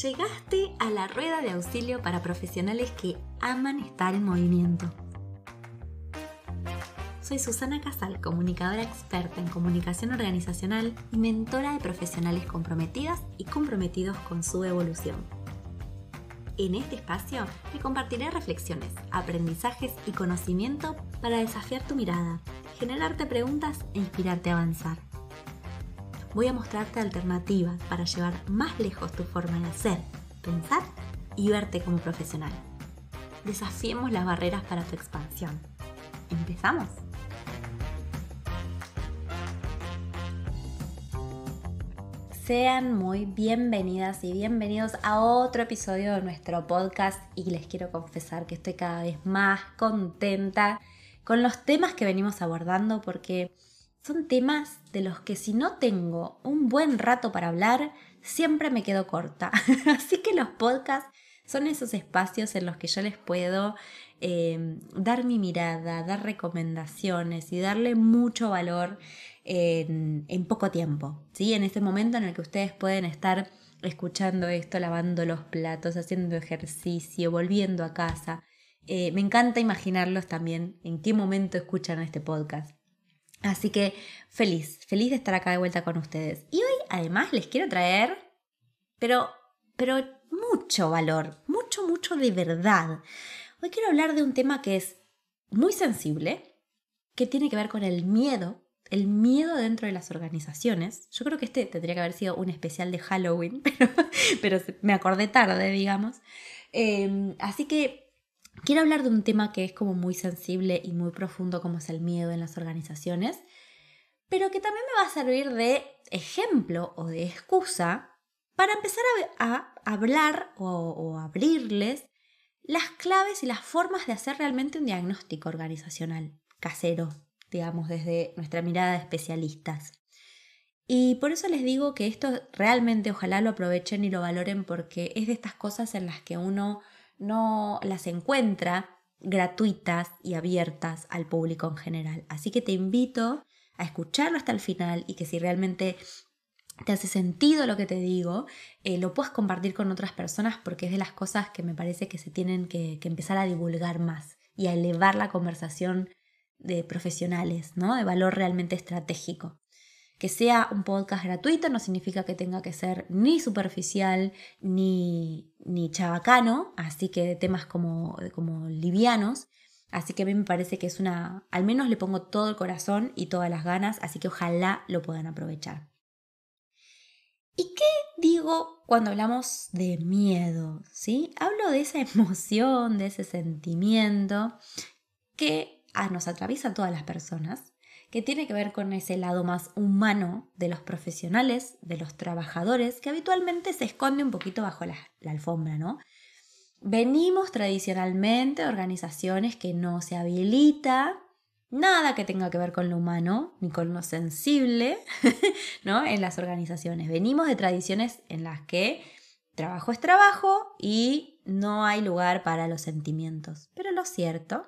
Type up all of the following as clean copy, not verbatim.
Llegaste a la rueda de auxilio para profesionales que aman estar en movimiento. Soy Susana Casal, comunicadora experta en comunicación organizacional y mentora de profesionales comprometidas y comprometidos con su evolución. En este espacio te compartiré reflexiones, aprendizajes y conocimiento para desafiar tu mirada, generarte preguntas e inspirarte a avanzar. Voy a mostrarte alternativas para llevar más lejos tu forma de hacer, pensar y verte como profesional. Desafiemos las barreras para tu expansión. ¿Empezamos? Sean muy bienvenidas y bienvenidos a otro episodio de nuestro podcast y les quiero confesar que estoy cada vez más contenta con los temas que venimos abordando porque son temas de los que si no tengo un buen rato para hablar, siempre me quedo corta. Así que los podcasts son esos espacios en los que yo les puedo dar mi mirada, dar recomendaciones y darle mucho valor en poco tiempo, ¿sí? En este momento en el que ustedes pueden estar escuchando esto, lavando los platos, haciendo ejercicio, volviendo a casa. Me encanta imaginarlos también en qué momento escuchan este podcast. Así que feliz de estar acá de vuelta con ustedes. Y hoy además les quiero traer, pero mucho valor, mucho de verdad. Hoy quiero hablar de un tema que es muy sensible, que tiene que ver con el miedo dentro de las organizaciones. Yo creo que este tendría que haber sido un especial de Halloween, pero me acordé tarde, digamos. Así que quiero hablar de un tema que es como muy sensible y muy profundo como es el miedo en las organizaciones, pero que también me va a servir de ejemplo o de excusa para empezar a hablar o abrirles las claves y las formas de hacer realmente un diagnóstico organizacional casero, digamos, desde nuestra mirada de especialistas. Y por eso les digo que esto realmente ojalá lo aprovechen y lo valoren porque es de estas cosas en las que uno no las encuentra gratuitas y abiertas al público en general. Así que te invito a escucharlo hasta el final y que si realmente te hace sentido lo que te digo, lo puedas compartir con otras personas porque es de las cosas que me parece que se tienen que empezar a divulgar más y a elevar la conversación de profesionales, ¿no? De valor realmente estratégico. Que sea un podcast gratuito no significa que tenga que ser ni superficial ni chabacano, así que de temas como livianos. Así que a mí me parece que es al menos le pongo todo el corazón y todas las ganas, así que ojalá lo puedan aprovechar. ¿Y qué digo cuando hablamos de miedo? ¿Sí? Hablo de esa emoción, de ese sentimiento que nos atraviesa a todas las personas, que tiene que ver con ese lado más humano de los profesionales, de los trabajadores, que habitualmente se esconde un poquito bajo la alfombra, ¿no? Venimos tradicionalmente de organizaciones que no se habilita nada que tenga que ver con lo humano ni con lo sensible, ¿no? En las organizaciones. Venimos de tradiciones en las que trabajo es trabajo y no hay lugar para los sentimientos. Pero lo cierto,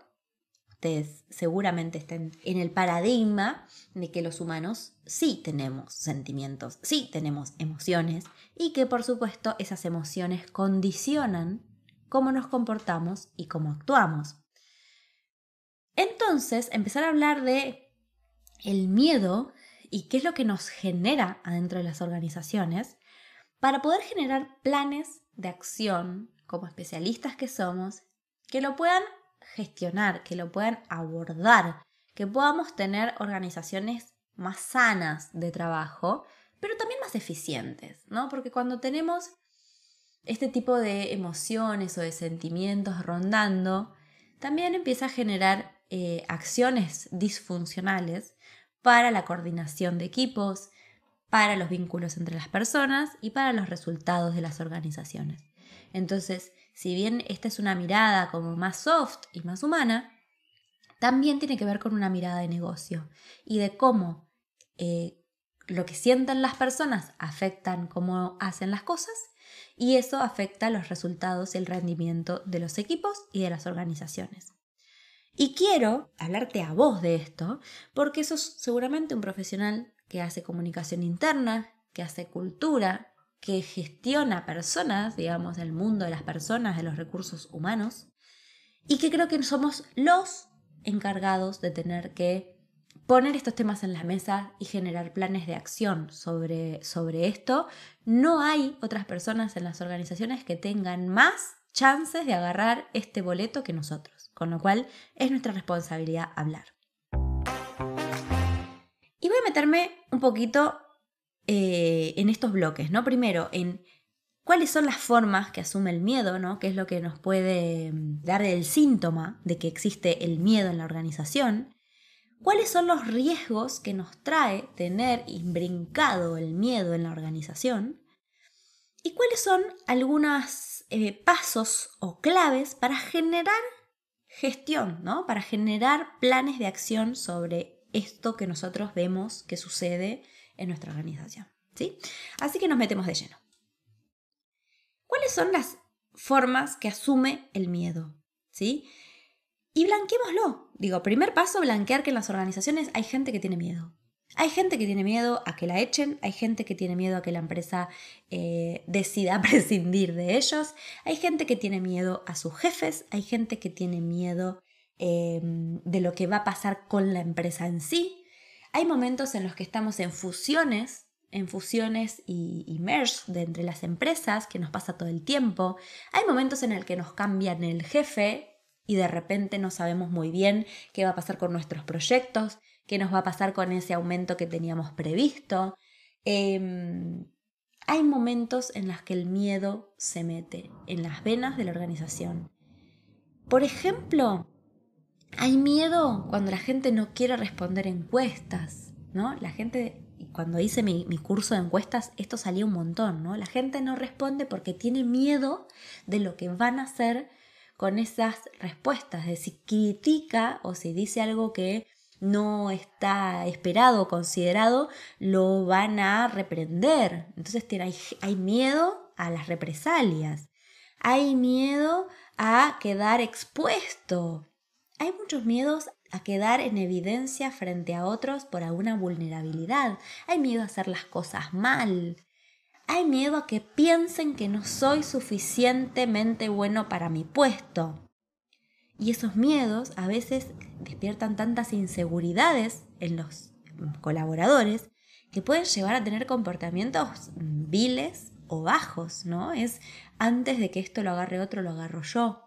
ustedes seguramente estén en el paradigma de que los humanos sí tenemos sentimientos, sí tenemos emociones y que por supuesto esas emociones condicionan cómo nos comportamos y cómo actuamos. Entonces, empezar a hablar de el miedo y qué es lo que nos genera adentro de las organizaciones para poder generar planes de acción como especialistas que somos que lo puedan gestionar, que lo puedan abordar, que podamos tener organizaciones más sanas de trabajo, pero también más eficientes, ¿no? Porque cuando tenemos este tipo de emociones o de sentimientos rondando, también empieza a generar acciones disfuncionales para la coordinación de equipos, para los vínculos entre las personas y para los resultados de las organizaciones. Entonces, si bien esta es una mirada como más soft y más humana, también tiene que ver con una mirada de negocio y de cómo lo que sienten las personas afectan cómo hacen las cosas y eso afecta los resultados y el rendimiento de los equipos y de las organizaciones. Y quiero hablarte a vos de esto porque sos seguramente un profesional que hace comunicación interna, que hace cultura, que gestiona personas, digamos, el mundo de las personas, de los recursos humanos, y que creo que somos los encargados de tener que poner estos temas en la mesa y generar planes de acción sobre esto. No hay otras personas en las organizaciones que tengan más chances de agarrar este boleto que nosotros, con lo cual es nuestra responsabilidad hablar. Y voy a meterme un poquito en estos bloques, ¿no? Primero, en cuáles son las formas que asume el miedo, ¿no? ¿Qué es lo que nos puede dar el síntoma de que existe el miedo en la organización? ¿Cuáles son los riesgos que nos trae tener imbrincado el miedo en la organización? ¿Y cuáles son algunos pasos o claves para generar gestión, ¿no? Para generar planes de acción sobre esto que nosotros vemos que sucede en nuestra organización, ¿sí? Así que nos metemos de lleno. ¿Cuáles son las formas que asume el miedo? ¿Sí? Y blanqueémoslo. Digo, primer paso, blanquear que en las organizaciones hay gente que tiene miedo. Hay gente que tiene miedo a que la echen, hay gente que tiene miedo a que la empresa decida prescindir de ellos, hay gente que tiene miedo a sus jefes, hay gente que tiene miedo de lo que va a pasar con la empresa en sí. Hay momentos en los que estamos en fusiones y merge de entre las empresas, que nos pasa todo el tiempo. Hay momentos en el que nos cambian el jefe y de repente no sabemos muy bien qué va a pasar con nuestros proyectos, qué nos va a pasar con ese aumento que teníamos previsto. Hay momentos en los que el miedo se mete en las venas de la organización. Por ejemplo, hay miedo cuando la gente no quiere responder encuestas, ¿no? La gente, cuando hice mi curso de encuestas, esto salía un montón, ¿no? La gente no responde porque tiene miedo de lo que van a hacer con esas respuestas, de si critica o si dice algo que no está esperado o considerado, lo van a reprender. Entonces hay miedo a las represalias, hay miedo a quedar expuesto, hay muchos miedos a quedar en evidencia frente a otros por alguna vulnerabilidad, hay miedo a hacer las cosas mal. Hay miedo a que piensen que no soy suficientemente bueno para mi puesto. Y esos miedos a veces despiertan tantas inseguridades en los colaboradores que pueden llevar a tener comportamientos viles o bajos, ¿no? Es antes de que esto lo agarre otro, lo agarro yo.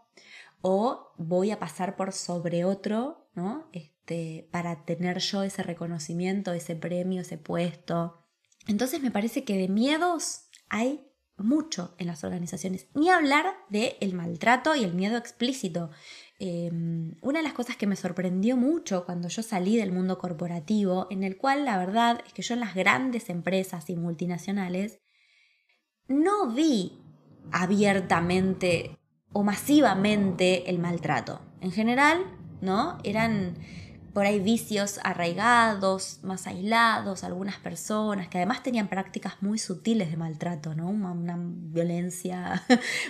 O voy a pasar por sobre otro, ¿no? Para tener yo ese reconocimiento, ese premio, ese puesto. Entonces me parece que de miedos hay mucho en las organizaciones. Ni hablar del maltrato y el miedo explícito. Una de las cosas que me sorprendió mucho cuando yo salí del mundo corporativo, en el cual la verdad es que yo en las grandes empresas y multinacionales no vi abiertamente o masivamente el maltrato. En general, ¿no? Eran por ahí vicios arraigados, más aislados, algunas personas que además tenían prácticas muy sutiles de maltrato, ¿no? Una violencia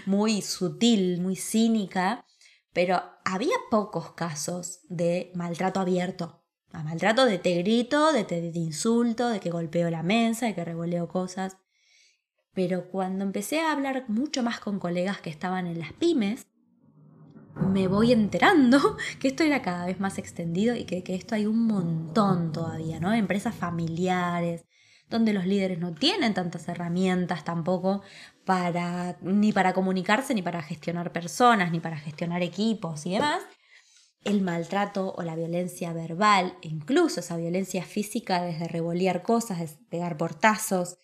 muy sutil, muy cínica, pero había pocos casos de maltrato abierto. Maltrato de te grito, de te insulto, de que golpeo la mesa, de que revoleo cosas. Pero cuando empecé a hablar mucho más con colegas que estaban en las pymes, me voy enterando que esto era cada vez más extendido y que esto hay un montón todavía, ¿no? Empresas familiares, donde los líderes no tienen tantas herramientas tampoco ni para comunicarse, ni para gestionar personas, ni para gestionar equipos y demás. El maltrato o la violencia verbal, incluso esa violencia física, desde revolear cosas, desde pegar portazos,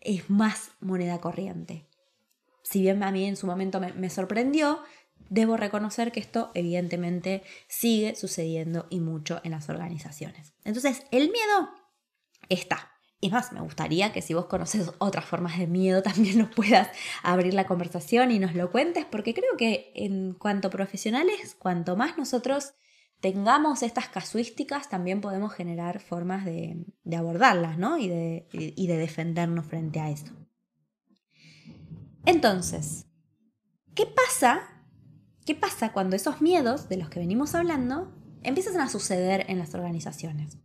es más moneda corriente. Si bien a mí en su momento me sorprendió, debo reconocer que esto evidentemente sigue sucediendo y mucho en las organizaciones. Entonces, el miedo está. Es más, me gustaría que si vos conoces otras formas de miedo también nos puedas abrir la conversación y nos lo cuentes, porque creo que en cuanto profesionales, cuanto más nosotros tengamos estas casuísticas, también podemos generar formas de abordarlas, ¿no? y de defendernos frente a eso. Entonces, ¿qué pasa cuando esos miedos de los que venimos hablando empiezan a suceder en las organizaciones?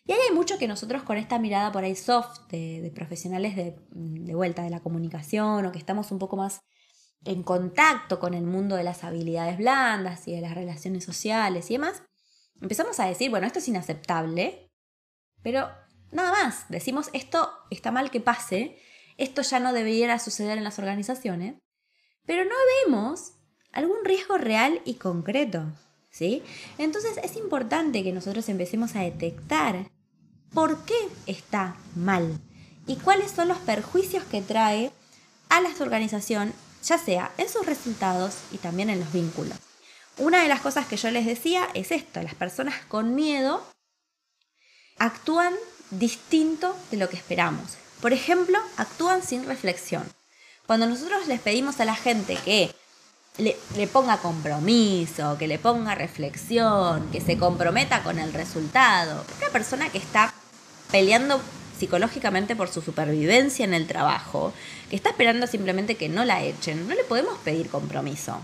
Y ahí hay mucho que nosotros con esta mirada por ahí soft de profesionales de vuelta de la comunicación o que estamos un poco más en contacto con el mundo de las habilidades blandas y de las relaciones sociales y demás, empezamos a decir, bueno, esto es inaceptable, pero nada más, decimos esto está mal que pase, esto ya no debiera suceder en las organizaciones, pero no vemos algún riesgo real y concreto, ¿sí? Entonces es importante que nosotros empecemos a detectar por qué está mal y cuáles son los perjuicios que trae a la organización, ya sea en sus resultados y también en los vínculos. Una de las cosas que yo les decía es esto, las personas con miedo actúan distinto de lo que esperamos. Por ejemplo, actúan sin reflexión. Cuando nosotros les pedimos a la gente que le ponga compromiso, que le ponga reflexión, que se comprometa con el resultado, una persona que está peleando psicológicamente por su supervivencia en el trabajo, que está esperando simplemente que no la echen, no le podemos pedir compromiso.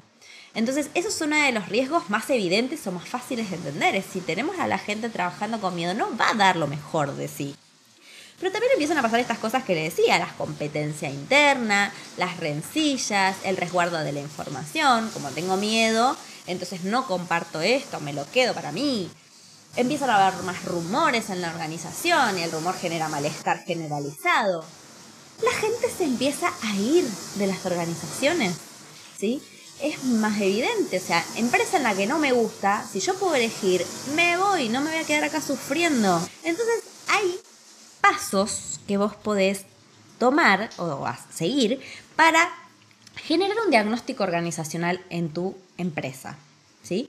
Entonces, eso es uno de los riesgos más evidentes o más fáciles de entender. Es si tenemos a la gente trabajando con miedo, no va a dar lo mejor de sí. Pero también empiezan a pasar estas cosas que le decía, la competencia interna, las rencillas, el resguardo de la información. Como tengo miedo, entonces no comparto esto, me lo quedo para mí. Empiezan a haber más rumores en la organización y el rumor genera malestar generalizado. La gente se empieza a ir de las organizaciones, ¿sí? Es más evidente, o sea, empresa en la que no me gusta, si yo puedo elegir, me voy, no me voy a quedar acá sufriendo. Entonces hay pasos que vos podés tomar o seguir para generar un diagnóstico organizacional en tu empresa, ¿sí?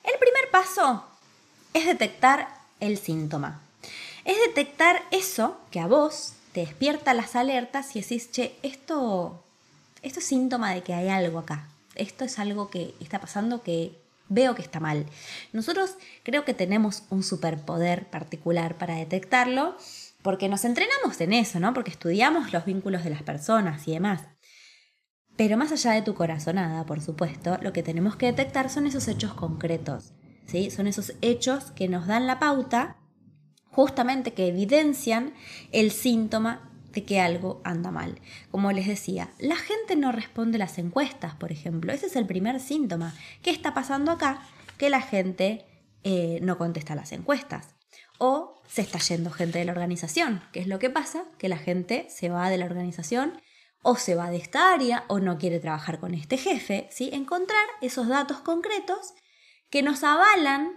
El primer paso es detectar el síntoma. Es detectar eso que a vos te despierta las alertas y decís, che, esto es síntoma de que hay algo acá. Esto es algo que está pasando que veo que está mal. Nosotros creo que tenemos un superpoder particular para detectarlo porque nos entrenamos en eso, ¿no? Porque estudiamos los vínculos de las personas y demás. Pero más allá de tu corazonada, por supuesto, lo que tenemos que detectar son esos hechos concretos, ¿sí? Son esos hechos que nos dan la pauta, justamente que evidencian el síntoma de que algo anda mal. Como les decía, la gente no responde las encuestas, por ejemplo. Ese es el primer síntoma. ¿Qué está pasando acá? Que la gente no contesta las encuestas. O se está yendo gente de la organización. ¿Qué es lo que pasa? Que la gente se va de la organización o se va de esta área o no quiere trabajar con este jefe, ¿sí? Encontrar esos datos concretos que nos avalan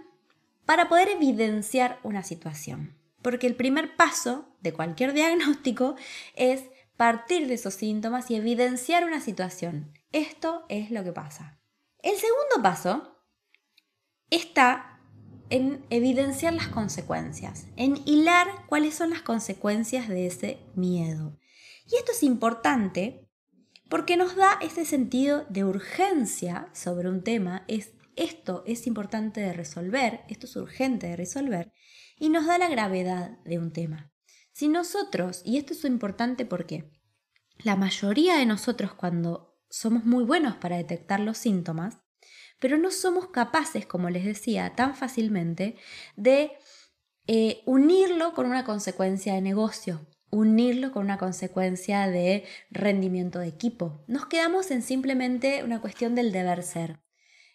para poder evidenciar una situación. Porque el primer paso de cualquier diagnóstico es partir de esos síntomas y evidenciar una situación. Esto es lo que pasa. El segundo paso está en evidenciar las consecuencias, en hilar cuáles son las consecuencias de ese miedo. Y esto es importante porque nos da ese sentido de urgencia sobre un tema, esto es importante de resolver, esto es urgente de resolver, y nos da la gravedad de un tema. Si nosotros, y esto es importante porque la mayoría de nosotros cuando somos muy buenos para detectar los síntomas, pero no somos capaces, como les decía, tan fácilmente de unirlo con una consecuencia de negocio, unirlo con una consecuencia de rendimiento de equipo. Nos quedamos en simplemente una cuestión del deber ser.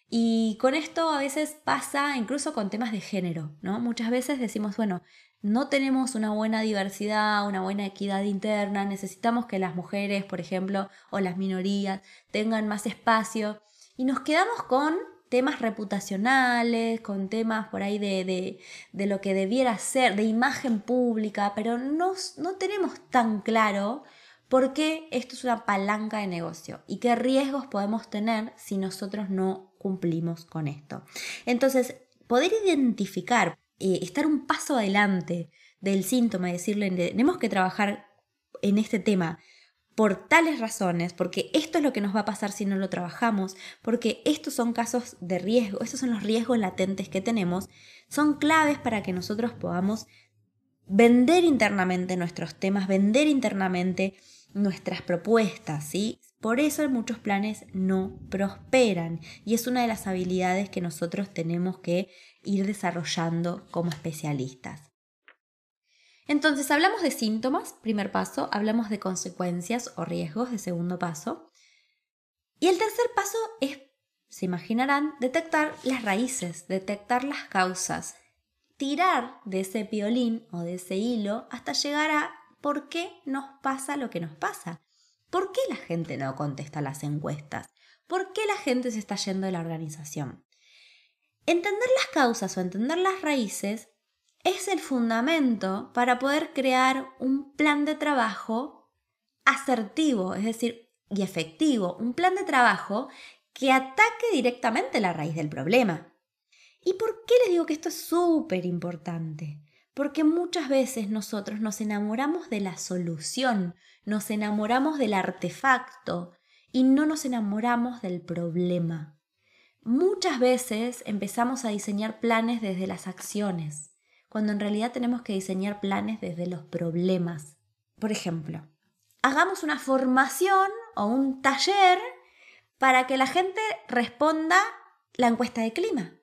Y con esto a veces pasa incluso con temas de género, ¿no? Muchas veces decimos, bueno, no tenemos una buena diversidad, una buena equidad interna, necesitamos que las mujeres, por ejemplo, o las minorías tengan más espacio y nos quedamos con temas reputacionales, con temas por ahí de lo que debiera ser, de imagen pública, pero no tenemos tan claro por qué esto es una palanca de negocio y qué riesgos podemos tener si nosotros no cumplimos con esto. Entonces, poder identificar, estar un paso adelante del síntoma y decirle, tenemos que trabajar en este tema por tales razones, porque esto es lo que nos va a pasar si no lo trabajamos, porque estos son casos de riesgo, estos son los riesgos latentes que tenemos, son claves para que nosotros podamos vender internamente nuestros temas, vender internamente nuestras propuestas, ¿sí? Por eso muchos planes no prosperan y es una de las habilidades que nosotros tenemos que ir desarrollando como especialistas. Entonces hablamos de síntomas, primer paso, hablamos de consecuencias o riesgos de segundo paso. Y el tercer paso es, se imaginarán, detectar las raíces, detectar las causas, tirar de ese violín o de ese hilo hasta llegar a por qué nos pasa lo que nos pasa. ¿Por qué la gente no contesta las encuestas? ¿Por qué la gente se está yendo de la organización? Entender las causas o entender las raíces es el fundamento para poder crear un plan de trabajo asertivo, es decir, y efectivo, un plan de trabajo que ataque directamente la raíz del problema. ¿Y por qué les digo que esto es súper importante? Porque muchas veces nosotros nos enamoramos de la solución, nos enamoramos del artefacto y no nos enamoramos del problema. Muchas veces empezamos a diseñar planes desde las acciones, cuando en realidad tenemos que diseñar planes desde los problemas. Por ejemplo, hagamos una formación o un taller para que la gente responda la encuesta de clima.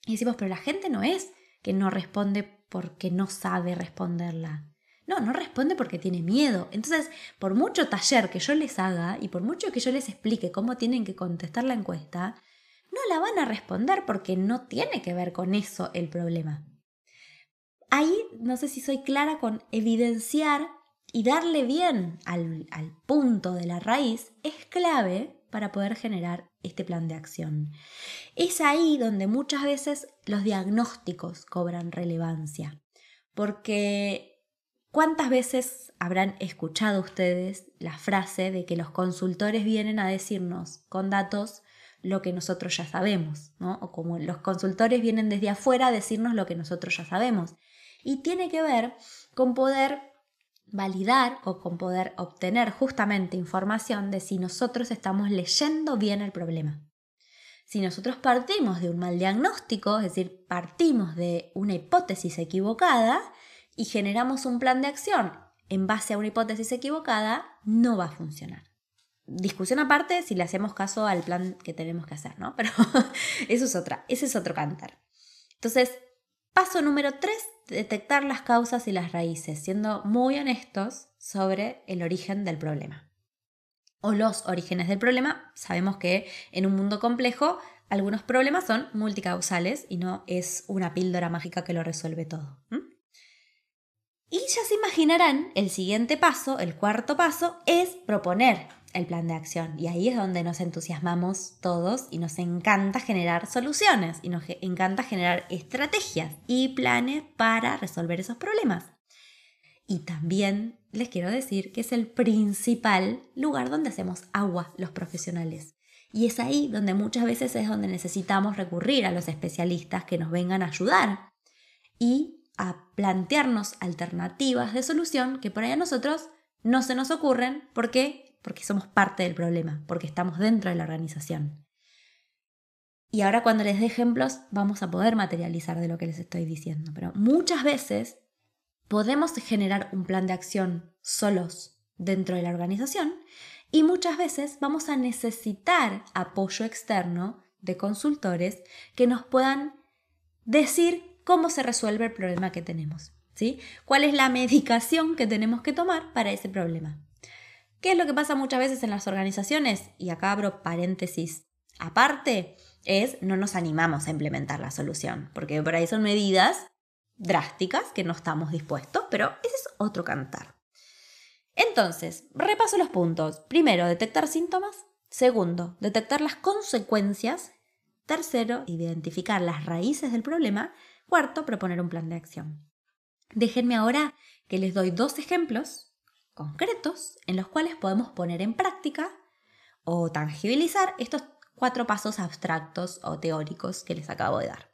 Y decimos, pero la gente no es que no responde porque no sabe responderla. No responde porque tiene miedo. Entonces, por mucho taller que yo les haga y por mucho que yo les explique cómo tienen que contestar la encuesta, no la van a responder porque no tiene que ver con eso el problema. Ahí no sé si soy clara con evidenciar y darle bien al punto de la raíz es clave para poder generar este plan de acción. Es ahí donde muchas veces los diagnósticos cobran relevancia, porque ¿cuántas veces habrán escuchado ustedes la frase de que los consultores vienen a decirnos con datos lo que nosotros ya sabemos, ¿no? O como los consultores vienen desde afuera a decirnos lo que nosotros ya sabemos? Y tiene que ver con poder validar o con poder obtener justamente información de si nosotros estamos leyendo bien el problema. Si nosotros partimos de un mal diagnóstico, es decir, partimos de una hipótesis equivocada y generamos un plan de acción en base a una hipótesis equivocada, no va a funcionar. Discusión aparte si le hacemos caso al plan que tenemos que hacer, ¿no? Pero ese es otro cantar. Entonces, paso número 3, detectar las causas y las raíces, siendo muy honestos sobre el origen del problema. O los orígenes del problema. Sabemos que en un mundo complejo algunos problemas son multicausales y no es una píldora mágica que lo resuelve todo. Y ya se imaginarán, el siguiente paso, el cuarto paso, es proponer el plan de acción. Y ahí es donde nos entusiasmamos todos y nos encanta generar soluciones y nos encanta generar estrategias y planes para resolver esos problemas. Y también les quiero decir que es el principal lugar donde hacemos agua los profesionales. Y es ahí donde muchas veces es donde necesitamos recurrir a los especialistas que nos vengan a ayudar y a plantearnos alternativas de solución que por ahí a nosotros no se nos ocurren. ¿Por qué? Porque somos parte del problema, porque estamos dentro de la organización. Y ahora cuando les dé ejemplos vamos a poder materializar de lo que les estoy diciendo. Pero muchas veces podemos generar un plan de acción solos dentro de la organización y muchas veces vamos a necesitar apoyo externo de consultores que nos puedan decir cómo se resuelve el problema que tenemos, ¿sí? ¿Cuál es la medicación que tenemos que tomar para ese problema? ¿Qué es lo que pasa muchas veces en las organizaciones? Y acá abro paréntesis aparte, es no nos animamos a implementar la solución, porque por ahí son medidas drásticas que no estamos dispuestos, pero ese es otro cantar. Entonces, repaso los puntos. Primero, detectar síntomas. Segundo, detectar las consecuencias. Tercero, identificar las raíces del problema. Cuarto, proponer un plan de acción. Déjenme ahora que les doy 2 ejemplos concretos en los cuales podemos poner en práctica o tangibilizar estos 4 pasos abstractos o teóricos que les acabo de dar.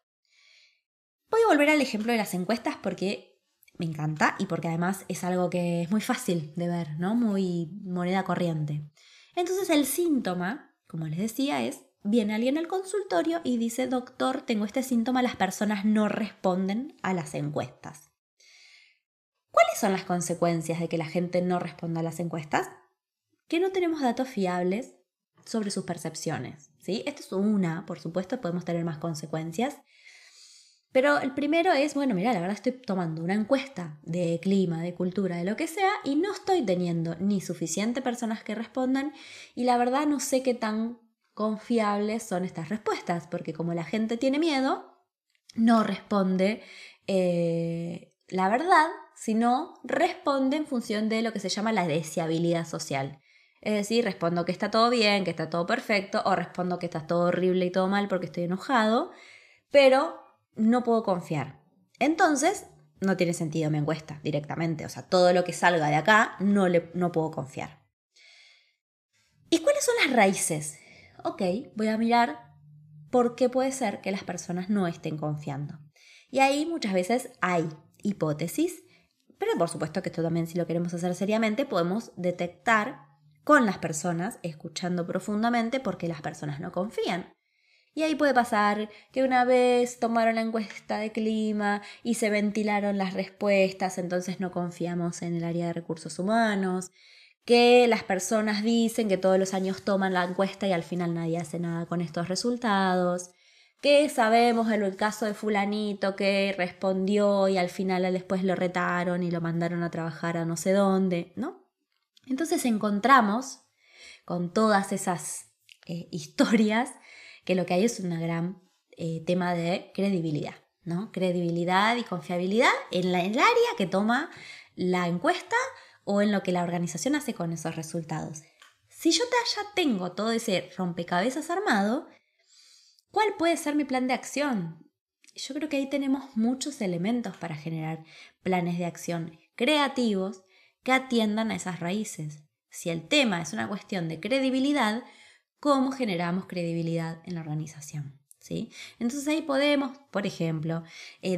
Voy a volver al ejemplo de las encuestas porque me encanta y porque además es algo que es muy fácil de ver, ¿no? Muy moneda corriente. Entonces el síntoma, como les decía, es: viene alguien al consultorio y dice: doctor, tengo este síntoma, las personas no responden a las encuestas. ¿Cuáles son las consecuencias de que la gente no responda a las encuestas? Que no tenemos datos fiables sobre sus percepciones, ¿sí? Esto es una, por supuesto, podemos tener más consecuencias. Pero el primero es, bueno, mira, la verdad estoy tomando una encuesta de clima, de cultura, de lo que sea, y no estoy teniendo ni suficiente personas que respondan, y la verdad no sé qué tan confiables son estas respuestas, porque como la gente tiene miedo, no responde la verdad, sino responde en función de lo que se llama la deseabilidad social. Es decir, respondo que está todo bien, que está todo perfecto, o respondo que está todo horrible y todo mal porque estoy enojado, pero no puedo confiar. Entonces, no tiene sentido mi encuesta directamente. O sea, todo lo que salga de acá no puedo confiar. ¿Y cuáles son las raíces? Ok, voy a mirar por qué puede ser que las personas no estén confiando. Y ahí muchas veces hay hipótesis, pero por supuesto que esto también, si lo queremos hacer seriamente, podemos detectar con las personas, escuchando profundamente por qué las personas no confían. Y ahí puede pasar que una vez tomaron la encuesta de clima y se ventilaron las respuestas, entonces no confiamos en el área de recursos humanos, que las personas dicen que todos los años toman la encuesta y al final nadie hace nada con estos resultados, que sabemos el caso de fulanito que respondió y al final después lo retaron y lo mandaron a trabajar a no sé dónde, ¿no? Entonces encontramos con todas esas historias que lo que hay es un gran tema de credibilidad, ¿no? Credibilidad y confiabilidad en el área que toma la encuesta o en lo que la organización hace con esos resultados. Si yo ya tengo todo ese rompecabezas armado, ¿cuál puede ser mi plan de acción? Yo creo que ahí tenemos muchos elementos para generar planes de acción creativos que atiendan a esas raíces. Si el tema es una cuestión de credibilidad, ¿cómo generamos credibilidad en la organización? ¿Sí? Entonces ahí podemos, por ejemplo,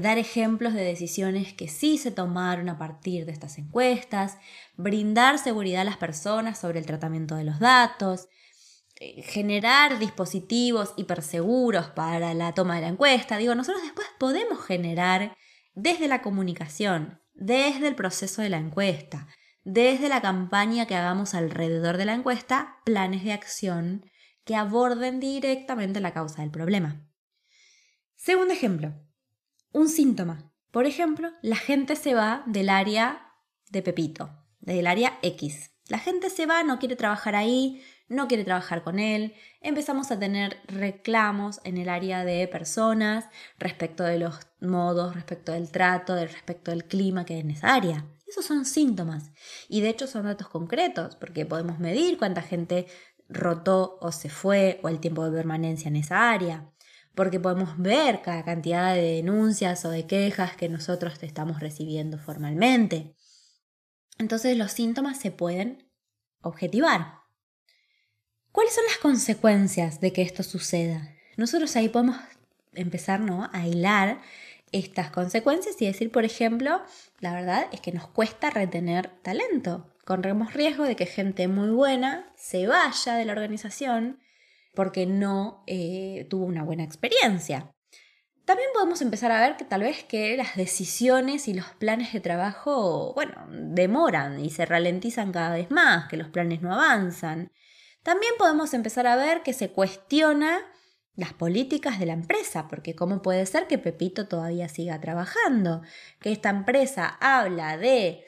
dar ejemplos de decisiones que sí se tomaron a partir de estas encuestas, brindar seguridad a las personas sobre el tratamiento de los datos, generar dispositivos hiperseguros para la toma de la encuesta. Nosotros después podemos generar desde la comunicación, desde el proceso de la encuesta, desde la campaña que hagamos alrededor de la encuesta, planes de acción que aborden directamente la causa del problema. Segundo ejemplo, un síntoma. Por ejemplo, la gente se va del área de Pepito, del área X. La gente se va, no quiere trabajar ahí, no quiere trabajar con él. Empezamos a tener reclamos en el área de personas respecto de los modos, respecto del trato, respecto del clima que hay en esa área. Esos son síntomas y de hecho son datos concretos porque podemos medir cuánta gente rotó o se fue o el tiempo de permanencia en esa área. Porque podemos ver cada cantidad de denuncias o de quejas que nosotros estamos recibiendo formalmente. Entonces los síntomas se pueden objetivar. ¿Cuáles son las consecuencias de que esto suceda? Nosotros ahí podemos empezar, ¿no?, a hilar estas consecuencias y decir, por ejemplo, la verdad es que nos cuesta retener talento. Corremos riesgo de que gente muy buena se vaya de la organización porque no tuvo una buena experiencia. También podemos empezar a ver que tal vez que las decisiones y los planes de trabajo, demoran y se ralentizan cada vez más, que los planes no avanzan. También podemos empezar a ver que se cuestiona las políticas de la empresa, porque ¿cómo puede ser que Pepito todavía siga trabajando? Que esta empresa habla de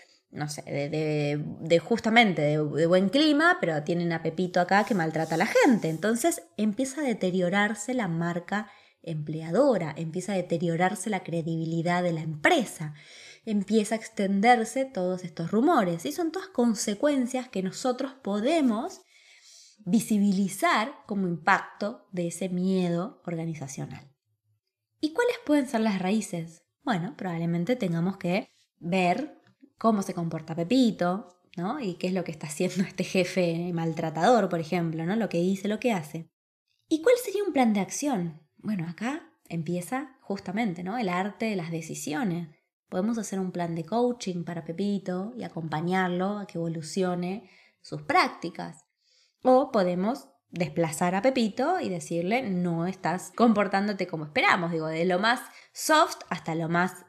justamente de buen clima, pero tienen a Pepito acá que maltrata a la gente. Entonces empieza a deteriorarse la marca empleadora, empieza a deteriorarse la credibilidad de la empresa, empieza a extenderse todos estos rumores y son todas consecuencias que nosotros podemos visibilizar como impacto de ese miedo organizacional. ¿Y cuáles pueden ser las raíces? Bueno, probablemente tengamos que ver cómo se comporta Pepito, ¿no? Y qué es lo que está haciendo este jefe maltratador, por ejemplo, ¿no? Lo que dice, lo que hace. ¿Y cuál sería un plan de acción? Bueno, acá empieza justamente, ¿no?, el arte de las decisiones. Podemos hacer un plan de coaching para Pepito y acompañarlo a que evolucione sus prácticas. O podemos desplazar a Pepito y decirle, no estás comportándote como esperamos, de lo más soft hasta lo más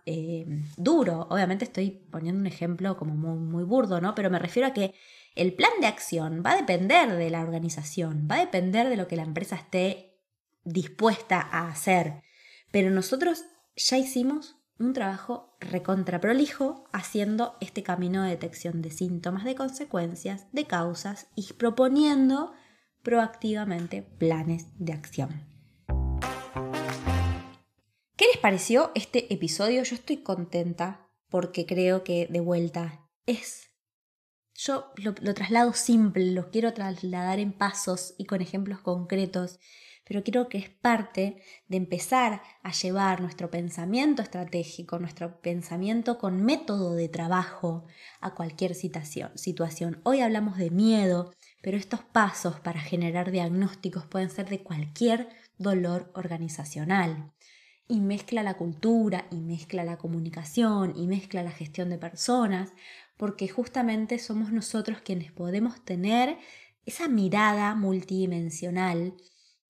duro. Obviamente estoy poniendo un ejemplo como muy, muy burdo, ¿no? Pero me refiero a que el plan de acción va a depender de la organización, va a depender de lo que la empresa esté dispuesta a hacer. Pero nosotros ya hicimos un trabajo recontra prolijo haciendo este camino de detección de síntomas, de consecuencias, de causas y proponiendo proactivamente planes de acción. ¿Qué les pareció este episodio? Yo estoy contenta porque creo que de vuelta yo lo traslado simple, lo quiero trasladar en pasos y con ejemplos concretos, pero creo que es parte de empezar a llevar nuestro pensamiento estratégico, nuestro pensamiento con método de trabajo a cualquier situación. Hoy hablamos de miedo, pero estos pasos para generar diagnósticos pueden ser de cualquier dolor organizacional. Y mezcla la cultura, y mezcla la comunicación, y mezcla la gestión de personas, porque justamente somos nosotros quienes podemos tener esa mirada multidimensional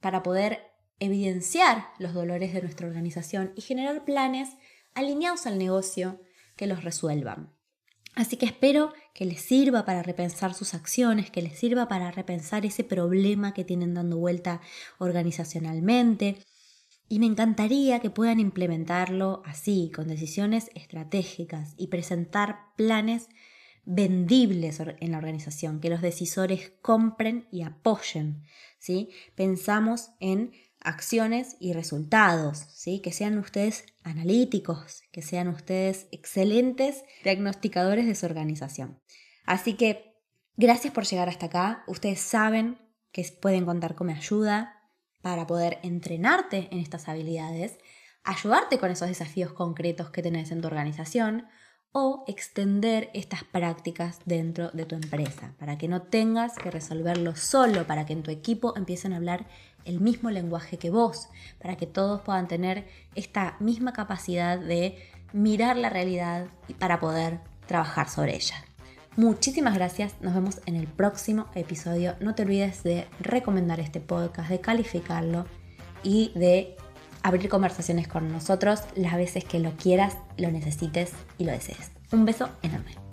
para poder evidenciar los dolores de nuestra organización y generar planes alineados al negocio que los resuelvan. Así que espero que les sirva para repensar sus acciones, que les sirva para repensar ese problema que tienen dando vuelta organizacionalmente. Y me encantaría que puedan implementarlo así, con decisiones estratégicas y presentar planes vendibles en la organización, que los decisores compren y apoyen, ¿sí? Pensamos en acciones y resultados, ¿sí? Que sean ustedes analíticos, que sean ustedes excelentes diagnosticadores de su organización. Así que gracias por llegar hasta acá. Ustedes saben que pueden contar con mi ayuda para poder entrenarte en estas habilidades, ayudarte con esos desafíos concretos que tenés en tu organización o extender estas prácticas dentro de tu empresa para que no tengas que resolverlo solo, para que en tu equipo empiecen a hablar el mismo lenguaje que vos, para que todos puedan tener esta misma capacidad de mirar la realidad y para poder trabajar sobre ella. Muchísimas gracias, nos vemos en el próximo episodio. No te olvides de recomendar este podcast, de calificarlo y de abrir conversaciones con nosotros las veces que lo quieras, lo necesites y lo desees. Un beso enorme.